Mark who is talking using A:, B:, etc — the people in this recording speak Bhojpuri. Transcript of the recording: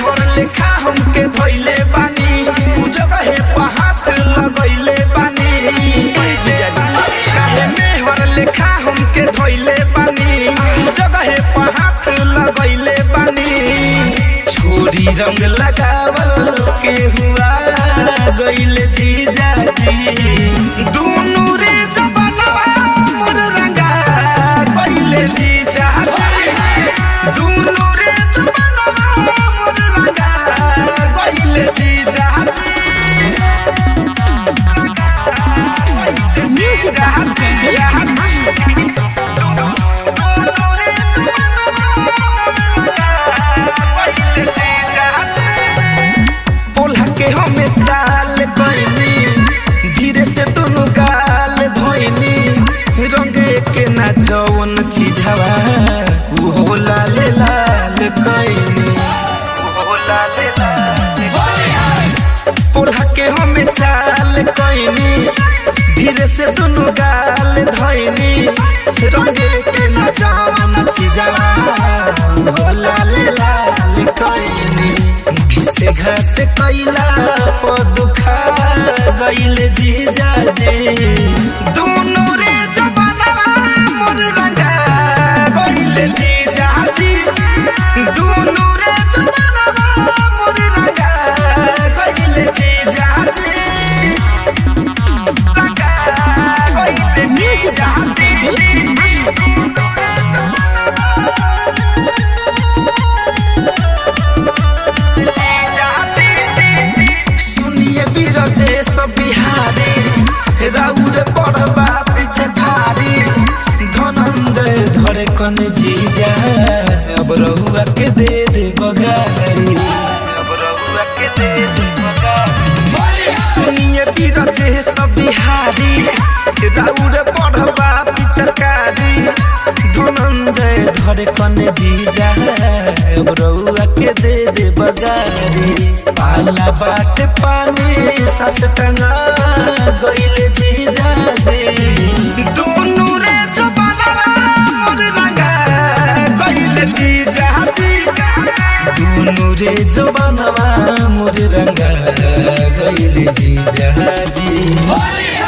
A: हमके धइले बानी तू जगह पे हाथ लगइले बानी काहे में हर लेखा हमके धइले बानी तू जगह पे हाथ लगइले बानी छोरी रंग लगावल के हुआ गइले जीजा जी दुनु रे जबनवा मोर रंगा गइले जीजा जी दुनु रे जबनवा मोर रंगा गइले जीजा जी
B: म्यूजिक
A: बोला के हमें चाल कइनी धीरे से दोनों गाल धोइनी रंग के ना जवन चीजवा वो लाल लाल कइनी बोला के हमें चाल कइनी धीरे से दोनों गाल धोइनी रंग के ना जवन चीजवा वो लाल लाल कइनी घिसे घास कैला पदुखा गइले जीजा जी दुनु रे जबनवा मोर रंगा गइले जीजा जी दुनु रे जबनवा मोर रंगा गइले जीजा जी
B: म्यूजिक
A: बिहारी राउर पढ़बा पिछखारी धनंजय धरे कन जीजा अब रहुआ के दे दे बगारी सुनिए बीरजे सब बिहारी राउर पढ़बा पिछखारी धनंजय धरे कन जीजा अब रहुआ के दे दे बगारी पाला बाट पानी सस टंगा गइले जीजा जी दुनु रे जबनवा मोर रंगा गइले जीजा जी दुनु रे जबनवा मोर रंगा गइले जीजा जी।